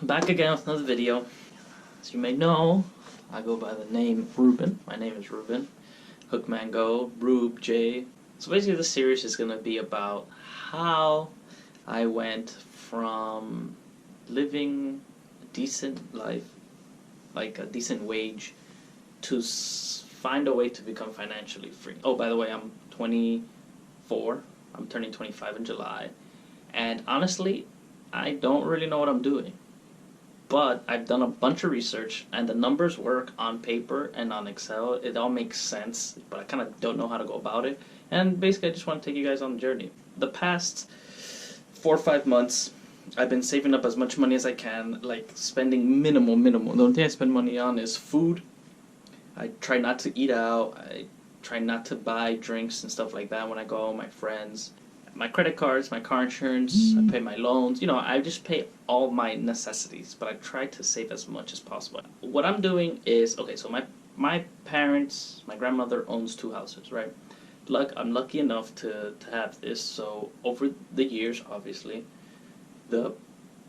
I'm back again with another video. As you may know, I go by the name Ruben. My name is Ruben. Hookmango, Rube, J. So basically this series is going to be about how I went from living a decent life, like a decent wage, to find a way to become financially free. Oh, by the way, I'm 24. I'm turning 25 in July. And honestly, I don't really know what I'm doing. But I've done a bunch of research, and the numbers work on paper and on Excel. It all makes sense, but I kind of don't know how to go about it. And basically, I just want to take you guys on the journey. The past 4 or 5 months, I've been saving up as much money as I can, like spending minimal. The only thing I spend money on is food. I try not to eat out. I try not to buy drinks and stuff like that when I go out with my friends. My credit cards, my car insurance, I pay my loans. I just pay all my necessities, but I try to save as much as possible. What I'm doing is, okay, so my parents, my grandmother owns 2 houses, right? I'm lucky enough to have this, so over the years, obviously, the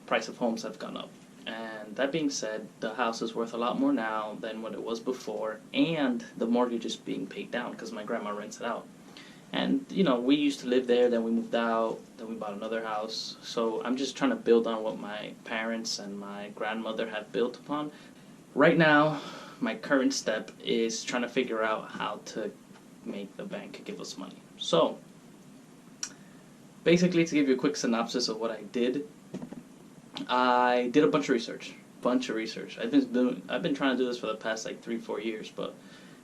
price of homes have gone up. And that being said, the house is worth a lot more now than what it was before, and the mortgage is being paid down because my grandma rents it out. And, we used to live there, then we moved out, then we bought another house. So I'm just trying to build on what my parents and my grandmother have built upon. Right now, my current step is trying to figure out how to make the bank give us money. So, basically, to give you a quick synopsis of what I did a bunch of research. I've been trying to do this for the past, 3-4 years, but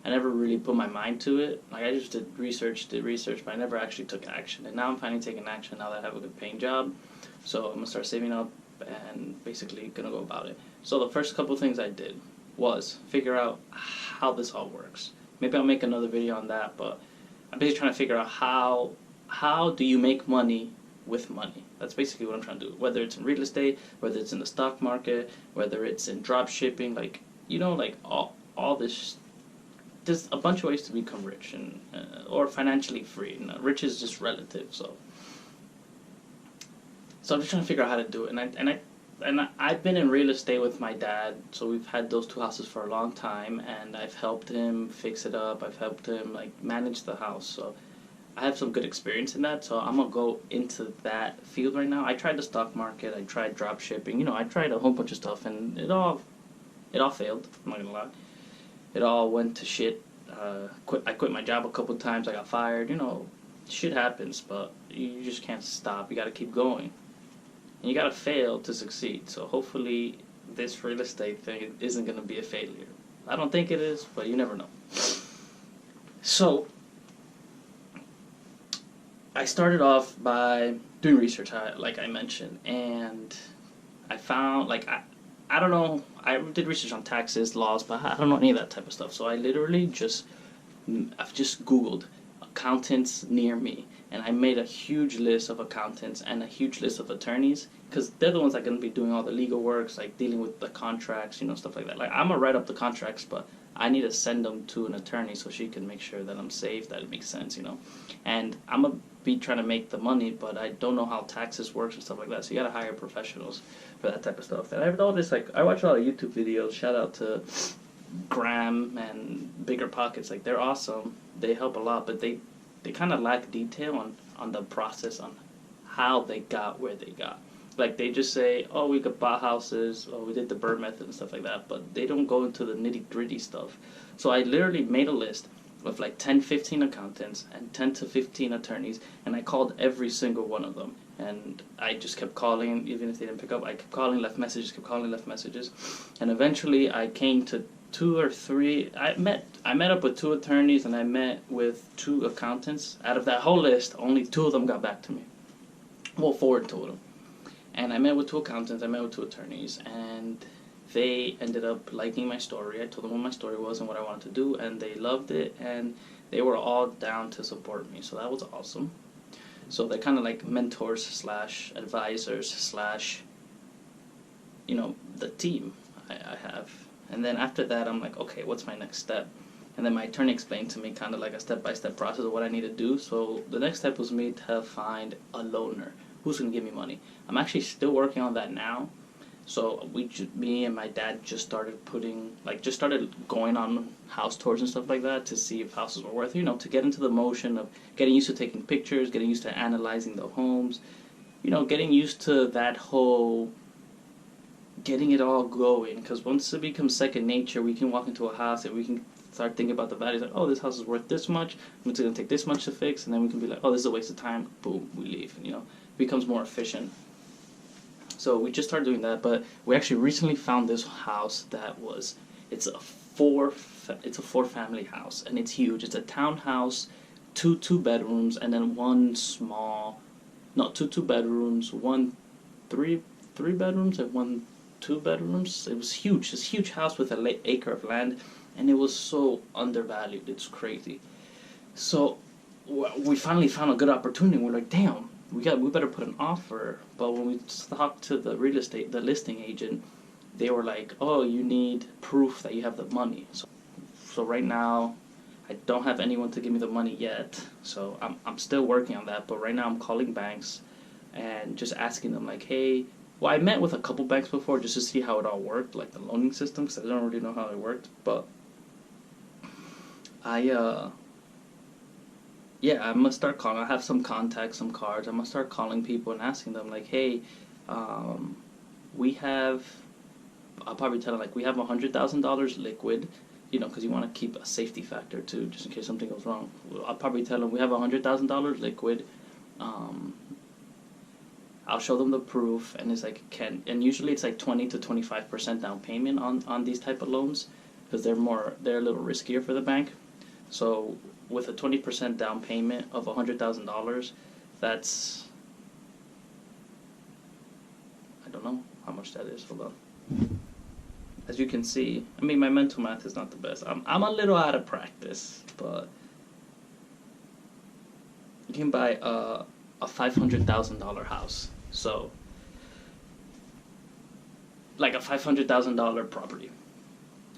I never really put my mind to it. I just did research, but I never actually took action. And now I'm finally taking action now that I have a good paying job. So I'm going to start saving up and basically going to go about it. So the first couple things I did was figure out how this all works. Maybe I'll make another video on that, but I'm basically trying to figure out how do you make money with money. That's basically what I'm trying to do. Whether it's in real estate, whether it's in the stock market, whether it's in drop shipping, all this. There's a bunch of ways to become rich and or financially free. Rich is just relative. So I'm just trying to figure out how to do it. And I've been in real estate with my dad. So we've had those 2 houses for a long time, and I've helped him fix it up. I've helped him manage the house. So I have some good experience in that. So I'm gonna go into that field right now. I tried the stock market. I tried drop shipping. I tried a whole bunch of stuff, and it all failed. I'm not gonna lie. It all went to shit. I quit my job a couple times. I got fired. Shit happens, but you just can't stop. You got to keep going, and you got to fail to succeed. So hopefully, this real estate thing isn't going to be a failure. I don't think it is, but you never know. So I started off by doing research, like I mentioned, and I found I don't know. I did research on taxes, laws, but I don't know any of that type of stuff. So I literally I've just Googled accountants near me, and I made a huge list of accountants and a huge list of attorneys, because they're the ones that are going to be doing all the legal works, dealing with the contracts, stuff like that. I'm going to write up the contracts, but I need to send them to an attorney so she can make sure that I'm safe, that it makes sense, And I'm going to be trying to make the money, but I don't know how taxes works and stuff like that. So you got to hire professionals for that type of stuff. And I've noticed, I watch a lot of YouTube videos. Shout out to Graham and Bigger Pockets. They're awesome. They help a lot, but they kind of lack detail on the process, on how they got where they got. They just say, oh, we could buy houses, or we did the Burr method and stuff like that, but they don't go into the nitty-gritty stuff. So I literally made a list of 10, 15 accountants and 10 to 15 attorneys, and I called every single one of them. And I just kept calling, even if they didn't pick up. I kept calling, left messages, and eventually I came to 2 or 3. I met up with 2 attorneys, and I met with 2 accountants. Out of that whole list, only 2 of them got back to me. Well, 4 in total. And I met with 2 accountants, I met with 2 attorneys, and they ended up liking my story. I told them what my story was and what I wanted to do, and they loved it, and they were all down to support me. So that was awesome. So they're kind of mentors / advisors / the team I have. And then after that, I'm okay, what's my next step? And then my attorney explained to me kind of a step-by-step process of what I need to do. So the next step was me to find a loaner who's going to give me money. I'm actually still working on that now. So me and my dad just started going on house tours and stuff like that to see if houses were worth, to get into the motion of getting used to taking pictures, getting used to analyzing the homes, getting used to that whole, getting it all going. Because once it becomes second nature, we can walk into a house and we can start thinking about the values, like, oh, this house is worth this much, it's going to take this much to fix, and then we can be like, oh, this is a waste of time, boom, we leave, it becomes more efficient. So we just started doing that, but we actually recently found this house it's a four family house, and it's huge. It's a townhouse, two bedrooms, and then two bedrooms, one three bedrooms, and one 2 bedrooms. It was huge, this huge house with an acre of land, and it was so undervalued. It's crazy. So we finally found a good opportunity. We're like, damn, we better put an offer. But when we talked to the listing agent, they were like, oh, you need proof that you have the money. So right now, I don't have anyone to give me the money yet. So I'm still working on that. But right now I'm calling banks and just asking them like, hey, well, I met with a couple banks before just to see how it all worked, like the loaning system, because I don't really know how it worked. But I'm gonna start calling. I have some contacts, some cards. I'm gonna start calling people and asking them like, hey, we have. I'll probably tell them like we have $100,000 liquid, because you want to keep a safety factor too, just in case something goes wrong. I'll probably tell them we have $100,000 liquid. I'll show them the proof, and it's like and usually it's like 20 to 25% down payment on these type of loans, because they're a little riskier for the bank. So with a 20% down payment of $100,000, that's, I don't know how much that is. Hold on. As you can see, I mean, my mental math is not the best. I'm a little out of practice, but you can buy a $500,000 house. So like a $500,000 property.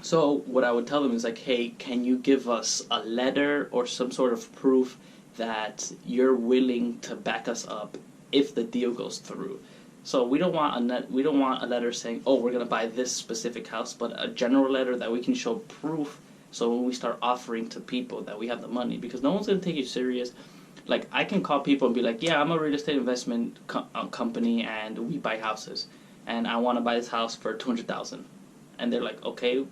So what I would tell them is like, hey, can you give us a letter or some sort of proof that you're willing to back us up if the deal goes through? So we don't want a letter saying, oh, we're gonna buy this specific house, but a general letter that we can show proof. So when we start offering to people that we have the money, because no one's gonna take you serious. Like, I can call people and be like, yeah, I'm a real estate investment company and we buy houses, and I want to buy this house for $200,000, and they're like, okay,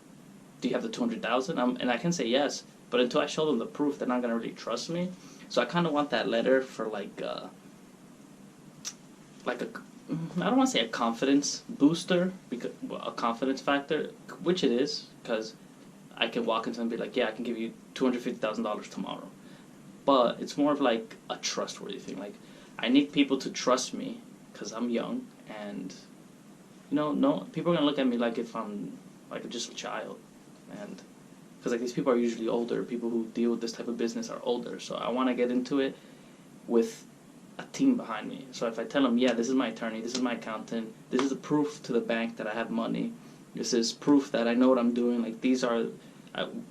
do you have the $200,000? And I can say yes, but until I show them the proof, they're not gonna really trust me. So I kind of want that letter for like a I don't want to say a confidence booster, because a confidence factor, which it is, because I can walk into them and be like, yeah, I can give you $250,000 tomorrow. But it's more of like a trustworthy thing. Like, I need people to trust me because I'm young, and no people are gonna look at me like if I'm like just a child, and because like these people are usually older. People who deal with this type of business are older, so I want to get into it with a team behind me. So if I tell them, yeah, this is my attorney, this is my accountant, this is a proof to the bank that I have money, this is proof that I know what I'm doing. Like, these are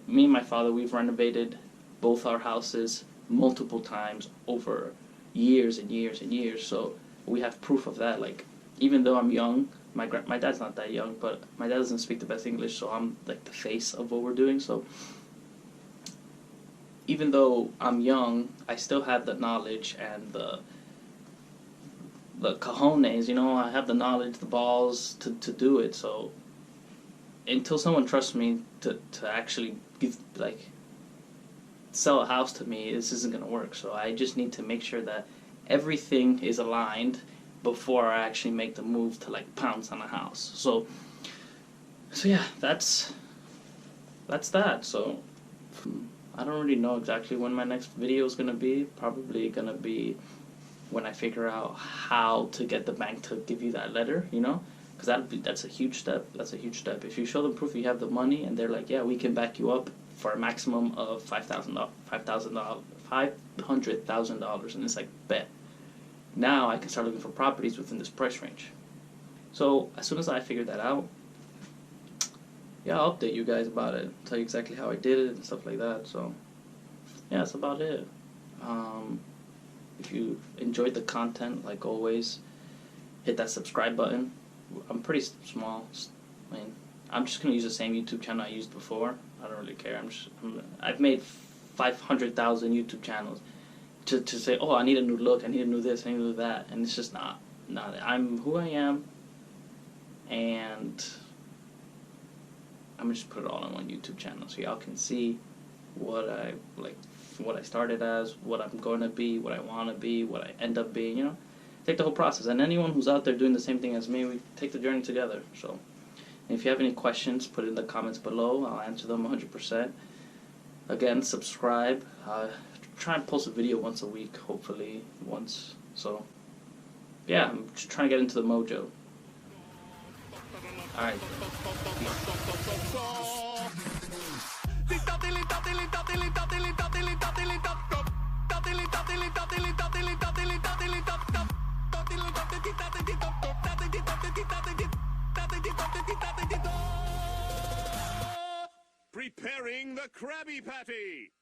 me and my father, we've renovated both our houses multiple times over years and years and years, so we have proof of that. Like, even though I'm young, my dad's not that young, but my dad doesn't speak the best English, so I'm like the face of what we're doing. So even though I'm young, I still have the knowledge and the cojones, I have the knowledge, the balls to do it. So until someone trusts me to actually sell a house to me, this isn't going to work. So I just need to make sure that everything is aligned before I actually make the move to like pounce on a house. So yeah, that's that. So I don't really know exactly when my next video is going to be. Probably going to be when I figure out how to get the bank to give you that letter, because that's a huge step. That's a huge step. If you show them proof you have the money and they're like, yeah, we can back you up for a maximum of $500,000, and it's like, bet. Now I can start looking for properties within this price range. So as soon as I figure that out, yeah, I'll update you guys about it, tell you exactly how I did it and stuff like that. So yeah, that's about it. If you enjoyed the content, like always, hit that subscribe button. I'm pretty small. I mean, I'm just gonna use the same YouTube channel I used before. I don't really care. I've made 500,000 YouTube channels to say, oh, I need a new look, I need a new this, I need a new that, and it's just not. I'm who I am, and I'm gonna just put it all on one YouTube channel so y'all can see what I like, what I started as, what I'm going to be, what I want to be, what I end up being. You know, take the whole process. And anyone who's out there doing the same thing as me, we take the journey together. So, if you have any questions, put it in the comments below. I'll answer them 100%. Again, subscribe. Try and post a video once a week, hopefully once. So, yeah, I'm just trying to get into the mojo. All right. Preparing the Krabby Patty.